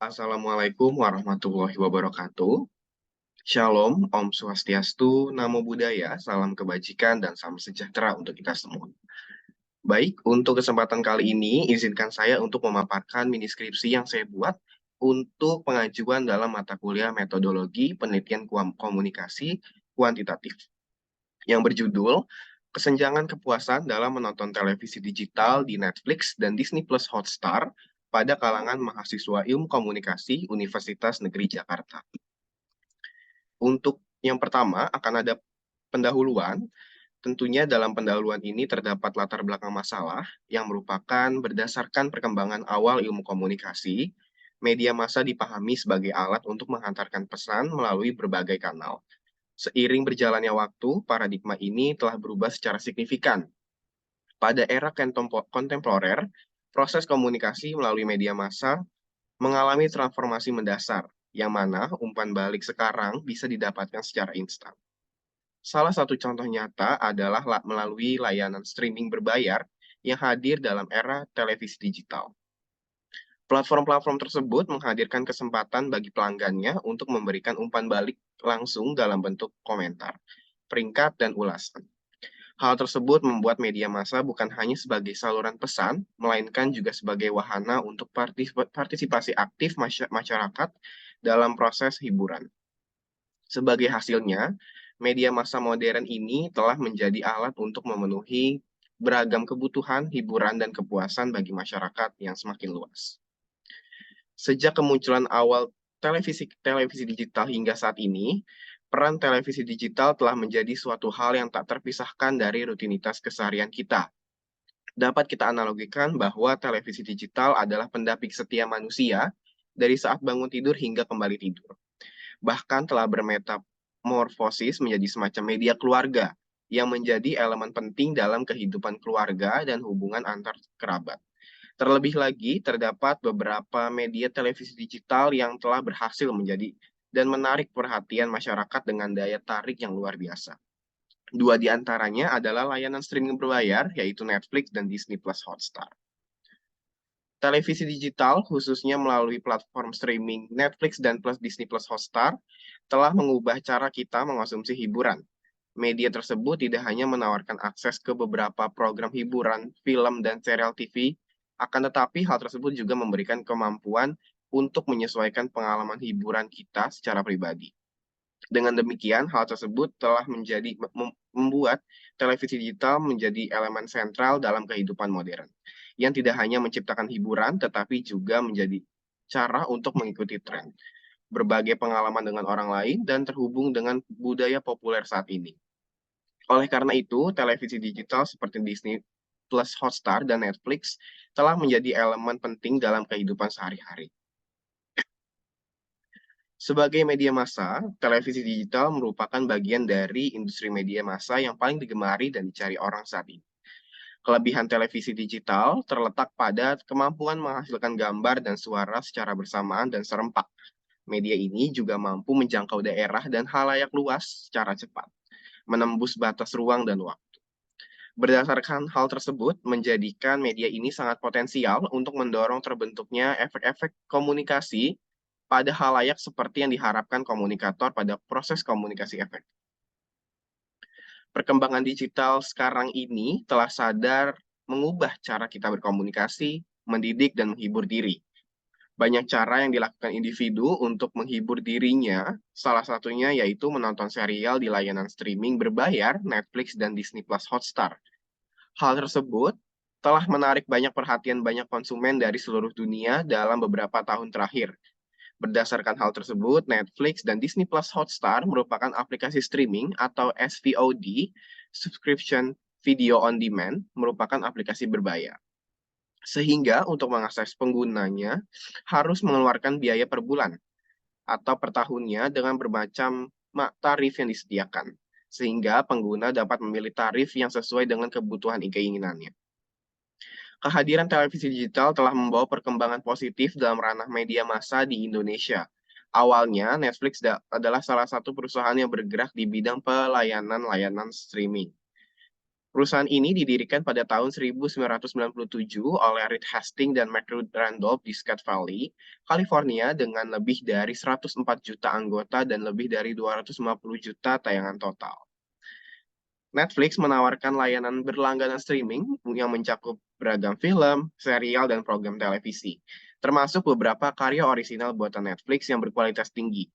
Assalamualaikum warahmatullahi wabarakatuh. Shalom, Om Swastiastu, Namo Buddhaya, salam kebajikan dan salam sejahtera untuk kita semua. Baik, untuk kesempatan kali ini, izinkan saya untuk memaparkan mini skripsi yang saya buat untuk pengajuan dalam mata kuliah metodologi penelitian komunikasi kuantitatif yang berjudul Kesenjangan Kepuasan dalam Menonton Televisi Digital di Netflix dan Disney Plus Hotstar pada kalangan mahasiswa Ilmu Komunikasi Universitas Negeri Jakarta. Untuk yang pertama akan ada pendahuluan. Tentunya dalam pendahuluan ini terdapat latar belakang masalah yang merupakan berdasarkan perkembangan awal ilmu komunikasi, media massa dipahami sebagai alat untuk menghantarkan pesan melalui berbagai kanal. Seiring berjalannya waktu, paradigma ini telah berubah secara signifikan. Pada era kontemporer, proses komunikasi melalui media massa mengalami transformasi mendasar, yang mana umpan balik sekarang bisa didapatkan secara instan. Salah satu contoh nyata adalah melalui layanan streaming berbayar yang hadir dalam era televisi digital. Platform-platform tersebut menghadirkan kesempatan bagi pelanggannya untuk memberikan umpan balik langsung dalam bentuk komentar, peringkat, dan ulasan. Hal tersebut membuat media massa bukan hanya sebagai saluran pesan, melainkan juga sebagai wahana untuk partisipasi aktif masyarakat dalam proses hiburan. Sebagai hasilnya, media massa modern ini telah menjadi alat untuk memenuhi beragam kebutuhan, hiburan, dan kepuasan bagi masyarakat yang semakin luas. Sejak kemunculan awal televisi digital hingga saat ini, peran televisi digital telah menjadi suatu hal yang tak terpisahkan dari rutinitas keseharian kita. Dapat kita analogikan bahwa televisi digital adalah pendamping setia manusia dari saat bangun tidur hingga kembali tidur. Bahkan telah bermetamorfosis menjadi semacam media keluarga yang menjadi elemen penting dalam kehidupan keluarga dan hubungan antar kerabat. Terlebih lagi, terdapat beberapa media televisi digital yang telah berhasil menjadi dan menarik perhatian masyarakat dengan daya tarik yang luar biasa. Dua di antaranya adalah layanan streaming berbayar, yaitu Netflix dan Disney Plus Hotstar. Televisi digital, khususnya melalui platform streaming Netflix dan Disney Plus Hotstar, telah mengubah cara kita mengonsumsi hiburan. Media tersebut tidak hanya menawarkan akses ke beberapa program hiburan, film, dan serial TV, akan tetapi hal tersebut juga memberikan kemampuan untuk menyesuaikan pengalaman hiburan kita secara pribadi. Dengan demikian, hal tersebut telah membuat televisi digital menjadi elemen sentral dalam kehidupan modern, yang tidak hanya menciptakan hiburan, tetapi juga menjadi cara untuk mengikuti tren, berbagai pengalaman dengan orang lain, dan terhubung dengan budaya populer saat ini. Oleh karena itu, televisi digital seperti Disney Plus Hotstar dan Netflix telah menjadi elemen penting dalam kehidupan sehari-hari. Sebagai media massa, televisi digital merupakan bagian dari industri media massa yang paling digemari dan dicari orang saat ini. Kelebihan televisi digital terletak pada kemampuan menghasilkan gambar dan suara secara bersamaan dan serempak. Media ini juga mampu menjangkau daerah dan halayak luas secara cepat, menembus batas ruang dan waktu. Berdasarkan hal tersebut, menjadikan media ini sangat potensial untuk mendorong terbentuknya efek-efek komunikasi pada halayak seperti yang diharapkan komunikator pada proses komunikasi efektif. Perkembangan digital sekarang ini telah sadar mengubah cara kita berkomunikasi, mendidik, dan menghibur diri. Banyak cara yang dilakukan individu untuk menghibur dirinya, salah satunya yaitu menonton serial di layanan streaming berbayar Netflix dan Disney Plus Hotstar. Hal tersebut telah menarik banyak perhatian banyak konsumen dari seluruh dunia dalam beberapa tahun terakhir. Berdasarkan hal tersebut, Netflix dan Disney Plus Hotstar merupakan aplikasi streaming atau SVOD, Subscription Video on Demand, merupakan aplikasi berbayar. Sehingga untuk mengakses penggunanya harus mengeluarkan biaya per bulan atau per tahunnya dengan bermacam tarif yang disediakan. Sehingga pengguna dapat memilih tarif yang sesuai dengan kebutuhan keinginannya. Kehadiran televisi digital telah membawa perkembangan positif dalam ranah media massa di Indonesia. Awalnya, Netflix adalah salah satu perusahaan yang bergerak di bidang pelayanan layanan streaming. Perusahaan ini didirikan pada tahun 1997 oleh Reed Hastings dan Matthew Randolph di Scott Valley, California dengan lebih dari 104 juta anggota dan lebih dari 250 juta tayangan total. Netflix menawarkan layanan berlangganan streaming yang mencakup beragam film, serial, dan program televisi, termasuk beberapa karya orisinal buatan Netflix yang berkualitas tinggi.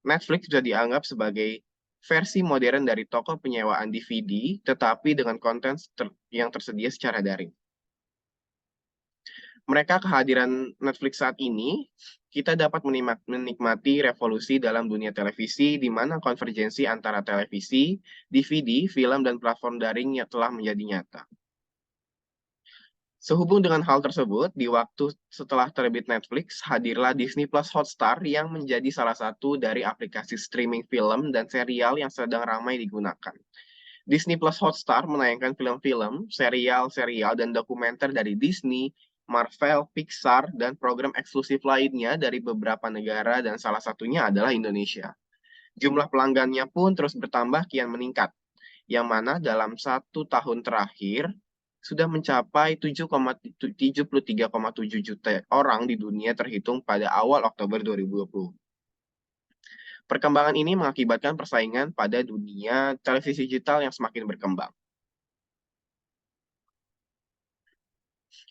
Netflix bisa dianggap sebagai versi modern dari toko penyewaan DVD, tetapi dengan konten yang tersedia secara daring. Mereka kehadiran Netflix saat ini, kita dapat menikmati revolusi dalam dunia televisi di mana konvergensi antara televisi, DVD, film, dan platform daring yang telah menjadi nyata. Sehubung dengan hal tersebut, di waktu setelah terbit Netflix, hadirlah Disney Plus Hotstar yang menjadi salah satu dari aplikasi streaming film dan serial yang sedang ramai digunakan. Disney Plus Hotstar menayangkan film-film, serial-serial, dan dokumenter dari Disney, Marvel, Pixar, dan program eksklusif lainnya dari beberapa negara dan salah satunya adalah Indonesia. Jumlah pelanggannya pun terus bertambah kian meningkat, yang mana dalam 1 tahun terakhir sudah mencapai 73,7 juta orang di dunia terhitung pada awal Oktober 2020. Perkembangan ini mengakibatkan persaingan pada dunia televisi digital yang semakin berkembang.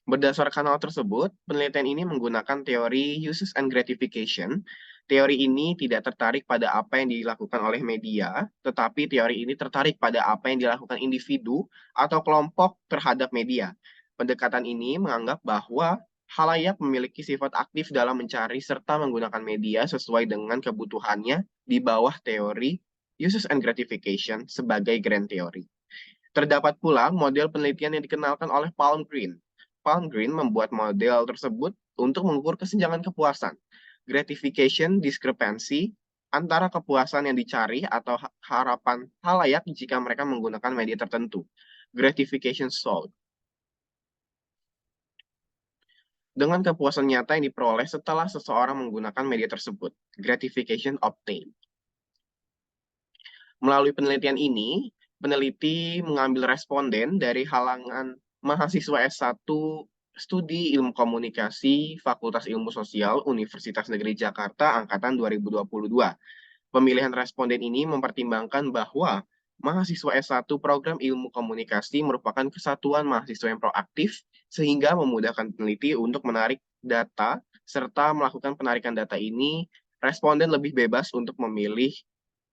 Berdasarkan hal tersebut, penelitian ini menggunakan teori uses and gratification. Teori ini tidak tertarik pada apa yang dilakukan oleh media, tetapi teori ini tertarik pada apa yang dilakukan individu atau kelompok terhadap media. Pendekatan ini menganggap bahwa halayak memiliki sifat aktif dalam mencari serta menggunakan media sesuai dengan kebutuhannya di bawah teori uses and gratification sebagai grand theory. Terdapat pula model penelitian yang dikenalkan oleh Palmgren. Palmgren membuat model tersebut untuk mengukur kesenjangan kepuasan, gratification discrepancy, antara kepuasan yang dicari atau harapan halayak jika mereka menggunakan media tertentu, gratification sold, dengan kepuasan nyata yang diperoleh setelah seseorang menggunakan media tersebut, gratification obtained. Melalui penelitian ini, peneliti mengambil responden dari halangan mahasiswa S1 Studi Ilmu Komunikasi Fakultas Ilmu Sosial Universitas Negeri Jakarta Angkatan 2022. Pemilihan responden ini mempertimbangkan bahwa mahasiswa S1 Program Ilmu Komunikasi merupakan kesatuan mahasiswa yang proaktif sehingga memudahkan peneliti untuk menarik data serta melakukan penarikan data ini, responden lebih bebas untuk memilih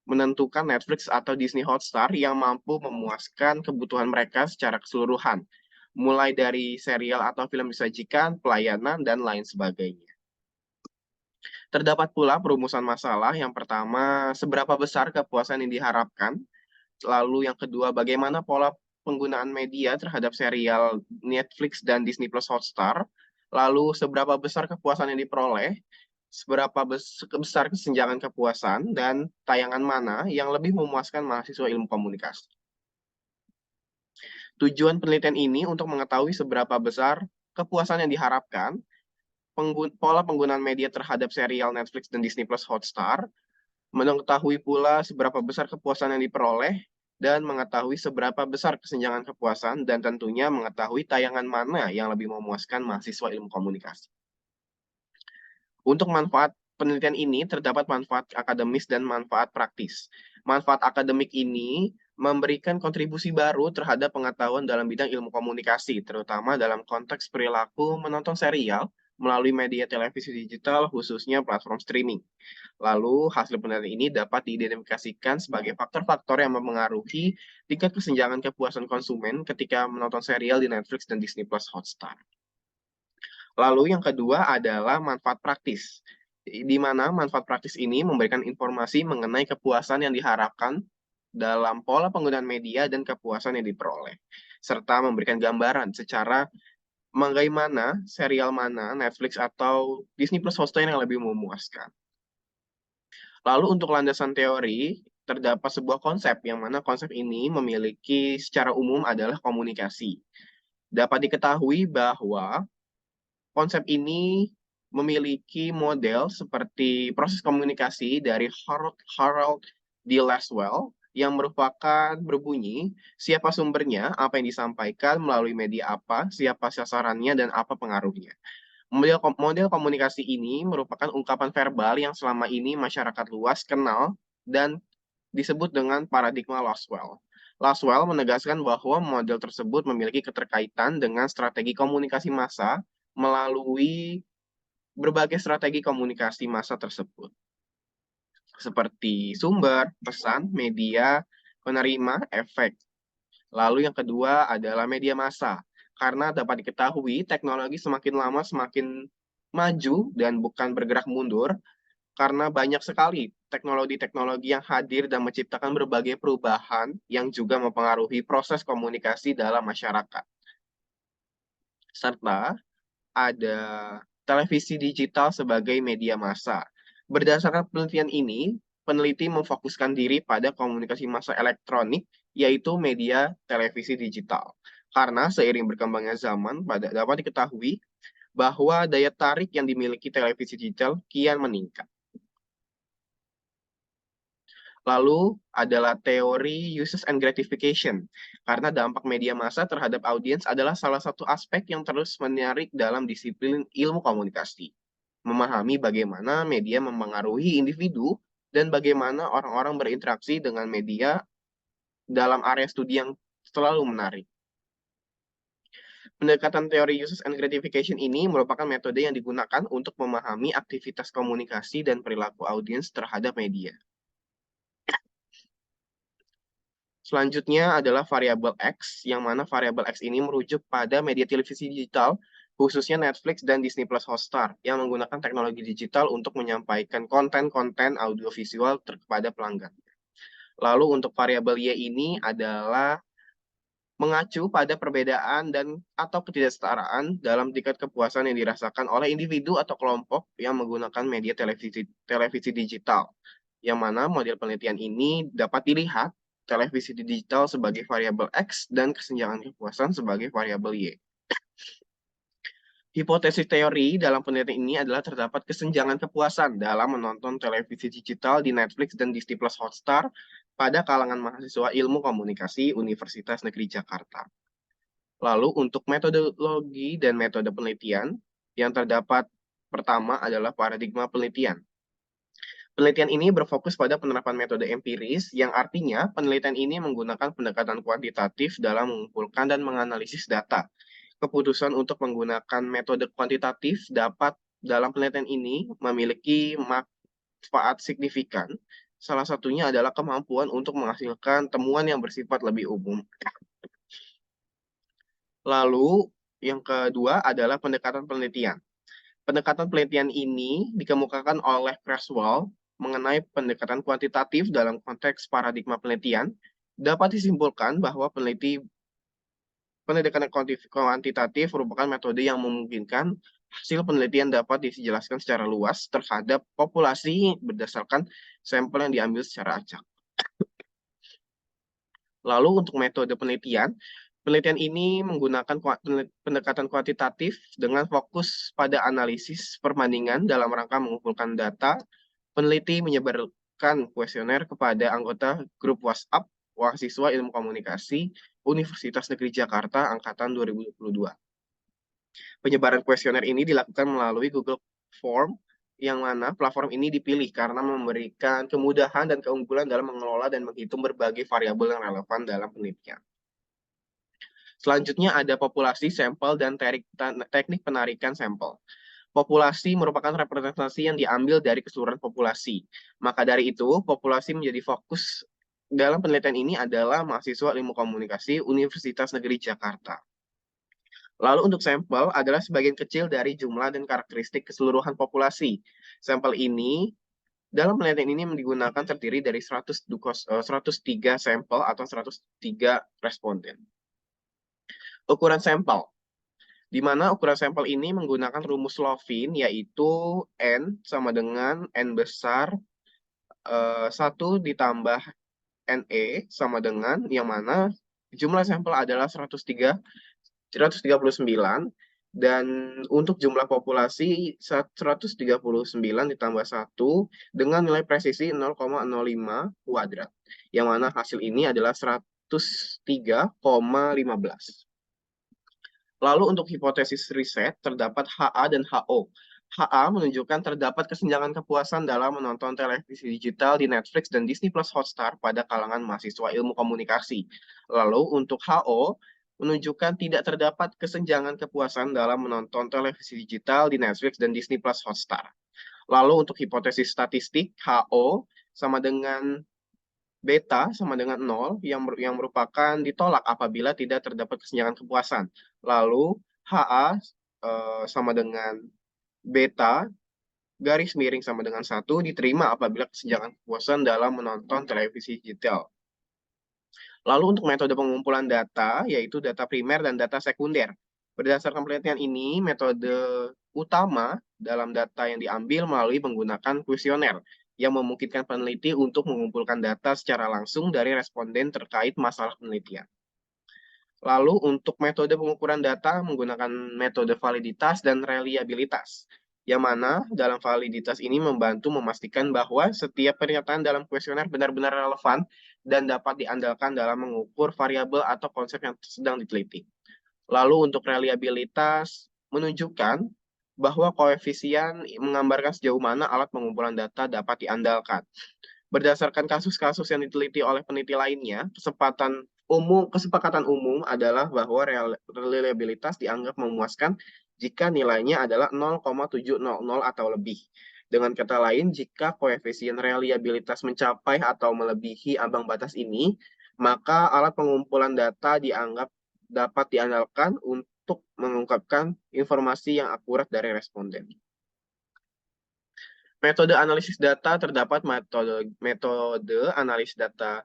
menentukan Netflix atau Disney Hotstar yang mampu memuaskan kebutuhan mereka secara keseluruhan, mulai dari serial atau film disajikan, pelayanan, dan lain sebagainya. Terdapat pula perumusan masalah. Yang pertama, seberapa besar kepuasan yang diharapkan. Lalu yang kedua, bagaimana pola penggunaan media terhadap serial Netflix dan Disney Plus Hotstar. Lalu seberapa besar kepuasan yang diperoleh, seberapa besar kesenjangan kepuasan, dan tayangan mana yang lebih memuaskan mahasiswa ilmu komunikasi. Tujuan penelitian ini untuk mengetahui seberapa besar kepuasan yang diharapkan, pola penggunaan media terhadap serial Netflix dan Disney Plus Hotstar, mengetahui pula seberapa besar kepuasan yang diperoleh, dan mengetahui seberapa besar kesenjangan kepuasan, dan tentunya mengetahui tayangan mana yang lebih memuaskan mahasiswa ilmu komunikasi. Untuk manfaat penelitian ini terdapat manfaat akademis dan manfaat praktis. Manfaat akademik ini memberikan kontribusi baru terhadap pengetahuan dalam bidang ilmu komunikasi, terutama dalam konteks perilaku menonton serial melalui media televisi digital, khususnya platform streaming. Lalu, hasil penelitian ini dapat diidentifikasikan sebagai faktor-faktor yang mempengaruhi tingkat kesenjangan kepuasan konsumen ketika menonton serial di Netflix dan Disney Plus Hotstar. Lalu yang kedua adalah manfaat praktis, di mana manfaat praktis ini memberikan informasi mengenai kepuasan yang diharapkan dalam pola penggunaan media dan kepuasan yang diperoleh, serta memberikan gambaran secara bagaimana serial mana Netflix atau Disney Plus Hotstar yang lebih memuaskan. Lalu untuk landasan teori, terdapat sebuah konsep yang mana konsep ini memiliki secara umum adalah komunikasi. Dapat diketahui bahwa konsep ini memiliki model seperti proses komunikasi dari Harold D. Laswell yang merupakan berbunyi, siapa sumbernya, apa yang disampaikan, melalui media apa, siapa sasarannya, dan apa pengaruhnya. Model komunikasi ini merupakan ungkapan verbal yang selama ini masyarakat luas kenal dan disebut dengan paradigma Laswell. Laswell menegaskan bahwa model tersebut memiliki keterkaitan dengan strategi komunikasi massa melalui berbagai strategi komunikasi massa tersebut, seperti sumber, pesan, media, penerima, efek. Lalu yang kedua adalah media massa. Karena dapat diketahui teknologi semakin lama semakin maju dan bukan bergerak mundur, karena banyak sekali teknologi-teknologi yang hadir dan menciptakan berbagai perubahan yang juga mempengaruhi proses komunikasi dalam masyarakat. Serta ada televisi digital sebagai media massa. Berdasarkan penelitian ini, peneliti memfokuskan diri pada komunikasi massa elektronik, yaitu media televisi digital. Karena seiring berkembangnya zaman, dapat diketahui bahwa daya tarik yang dimiliki televisi digital kian meningkat. Lalu adalah teori uses and gratification, karena dampak media massa terhadap audiens adalah salah satu aspek yang terus menarik dalam disiplin ilmu komunikasi. Memahami bagaimana media mempengaruhi individu dan bagaimana orang-orang berinteraksi dengan media dalam area studi yang selalu menarik. Pendekatan teori uses and gratification ini merupakan metode yang digunakan untuk memahami aktivitas komunikasi dan perilaku audiens terhadap media. Selanjutnya adalah variabel X, yang mana variabel X ini merujuk pada media televisi digital, khususnya Netflix dan Disney Plus Hotstar, yang menggunakan teknologi digital untuk menyampaikan konten-konten audiovisual kepada pelanggan. Lalu untuk variabel Y ini adalah mengacu pada perbedaan dan atau ketidaksetaraan dalam tingkat kepuasan yang dirasakan oleh individu atau kelompok yang menggunakan media televisi digital, yang mana model penelitian ini dapat dilihat televisi digital sebagai variabel X dan kesenjangan kepuasan sebagai variabel Y. Hipotesis teori dalam penelitian ini adalah terdapat kesenjangan kepuasan dalam menonton televisi digital di Netflix dan Disney Plus Hotstar pada kalangan mahasiswa ilmu komunikasi Universitas Negeri Jakarta. Lalu untuk metodologi dan metode penelitian, yang terdapat pertama adalah paradigma penelitian. Penelitian ini berfokus pada penerapan metode empiris, yang artinya penelitian ini menggunakan pendekatan kuantitatif dalam mengumpulkan dan menganalisis data. Keputusan untuk menggunakan metode kuantitatif dapat dalam penelitian ini memiliki manfaat signifikan. Salah satunya adalah kemampuan untuk menghasilkan temuan yang bersifat lebih umum. Lalu yang kedua adalah pendekatan penelitian. Pendekatan penelitian ini dikemukakan oleh Creswell mengenai pendekatan kuantitatif dalam konteks paradigma penelitian. Dapat disimpulkan bahwa pendekatan kuantitatif merupakan metode yang memungkinkan hasil penelitian dapat dijelaskan secara luas terhadap populasi berdasarkan sampel yang diambil secara acak. Lalu untuk metode penelitian, penelitian ini menggunakan pendekatan kuantitatif dengan fokus pada analisis perbandingan dalam rangka mengumpulkan data. Peneliti menyebarkan kuesioner kepada anggota grup WhatsApp mahasiswa ilmu komunikasi Universitas Negeri Jakarta angkatan 2022. Penyebaran kuesioner ini dilakukan melalui Google Form, yang mana platform ini dipilih karena memberikan kemudahan dan keunggulan dalam mengelola dan menghitung berbagai variabel yang relevan dalam penelitian. Selanjutnya ada populasi, sampel, dan teknik penarikan sampel. Populasi merupakan representasi yang diambil dari keseluruhan populasi. Maka dari itu, populasi menjadi fokus dalam penelitian ini adalah mahasiswa ilmu komunikasi Universitas Negeri Jakarta. Lalu untuk sampel adalah sebagian kecil dari jumlah dan karakteristik keseluruhan populasi. Sampel ini dalam penelitian ini digunakan terdiri dari 103 sampel atau 103 responden. Ukuran sampel, di mana ukuran sampel ini menggunakan rumus Lovin, yaitu N sama dengan N besar 1 ditambah NE sama dengan yang mana jumlah sampel adalah 139, Dan untuk jumlah populasi 139 ditambah 1 dengan nilai presisi 0,05 kuadrat. Yang mana hasil ini adalah 103,15. Lalu untuk hipotesis riset terdapat HA dan HO. HA menunjukkan terdapat kesenjangan kepuasan dalam menonton televisi digital di Netflix dan Disney Plus Hotstar pada kalangan mahasiswa ilmu komunikasi. Lalu untuk HO menunjukkan tidak terdapat kesenjangan kepuasan dalam menonton televisi digital di Netflix dan Disney Plus Hotstar. Lalu untuk hipotesis statistik HO sama dengan beta sama dengan 0 yang merupakan ditolak apabila tidak terdapat kesenjangan kepuasan. Lalu HA sama dengan beta garis miring sama dengan 1 diterima apabila kesenjangan kepuasan dalam menonton televisi digital. Lalu untuk metode pengumpulan data, yaitu data primer dan data sekunder. Berdasarkan penelitian ini, metode utama dalam data yang diambil melalui menggunakan kuesioner yang memungkinkan peneliti untuk mengumpulkan data secara langsung dari responden terkait masalah penelitian. Lalu untuk metode pengukuran data menggunakan metode validitas dan reliabilitas, yang mana dalam validitas ini membantu memastikan bahwa setiap pernyataan dalam kuesioner benar-benar relevan dan dapat diandalkan dalam mengukur variabel atau konsep yang sedang diteliti. Lalu untuk reliabilitas menunjukkan bahwa koefisien menggambarkan sejauh mana alat pengumpulan data dapat diandalkan. Berdasarkan kasus-kasus yang diteliti oleh peneliti lainnya, kesepakatan umum adalah bahwa reliabilitas dianggap memuaskan jika nilainya adalah 0,700 atau lebih. Dengan kata lain, jika koefisien reliabilitas mencapai atau melebihi ambang batas ini, maka alat pengumpulan data dianggap dapat diandalkan untuk mengungkapkan informasi yang akurat dari responden. Metode analisis data terdapat metode analisis data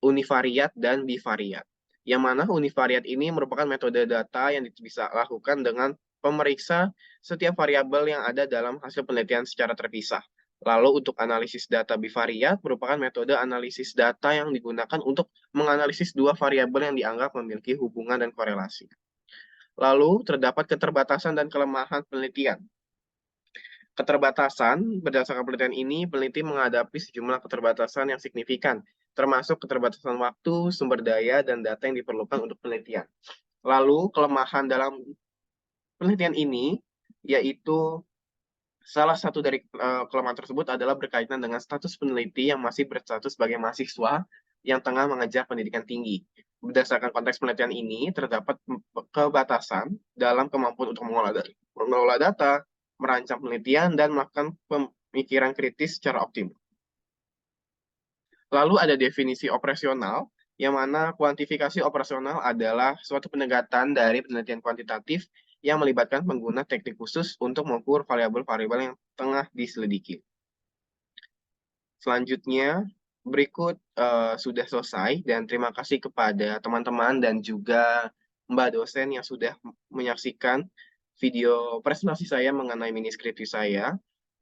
univariat dan bivariat. Yang mana univariat ini merupakan metode data yang bisa lakukan dengan pemeriksa setiap variabel yang ada dalam hasil penelitian secara terpisah. Lalu untuk analisis data bivariat merupakan metode analisis data yang digunakan untuk menganalisis dua variabel yang dianggap memiliki hubungan dan korelasi. Lalu terdapat keterbatasan dan kelemahan penelitian. Keterbatasan, berdasarkan penelitian ini, peneliti menghadapi sejumlah keterbatasan yang signifikan, termasuk keterbatasan waktu, sumber daya, dan data yang diperlukan untuk penelitian. Lalu, kelemahan dalam penelitian ini, yaitu salah satu dari kelemahan tersebut adalah berkaitan dengan status peneliti yang masih berstatus sebagai mahasiswa yang tengah mengejar pendidikan tinggi. Berdasarkan konteks penelitian ini, terdapat kebatasan dalam kemampuan untuk mengelola data, merancang penelitian, dan melakukan pemikiran kritis secara optimal. Lalu ada definisi operasional, yang mana kuantifikasi operasional adalah suatu pendekatan dari penelitian kuantitatif yang melibatkan pengguna teknik khusus untuk mengukur variabel-variabel yang tengah diselidiki. Selanjutnya, berikut sudah selesai, dan terima kasih kepada teman-teman dan juga Mbak dosen yang sudah menyaksikan video presentasi saya mengenai mini skripsi saya.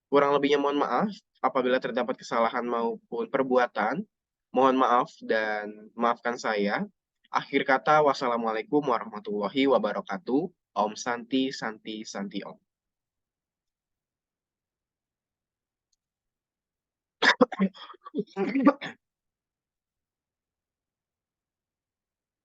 Kurang lebihnya mohon maaf apabila terdapat kesalahan maupun perbuatan. Mohon maaf dan maafkan saya. Akhir kata, wassalamualaikum warahmatullahi wabarakatuh. Om Santi, Santi, Santi Om.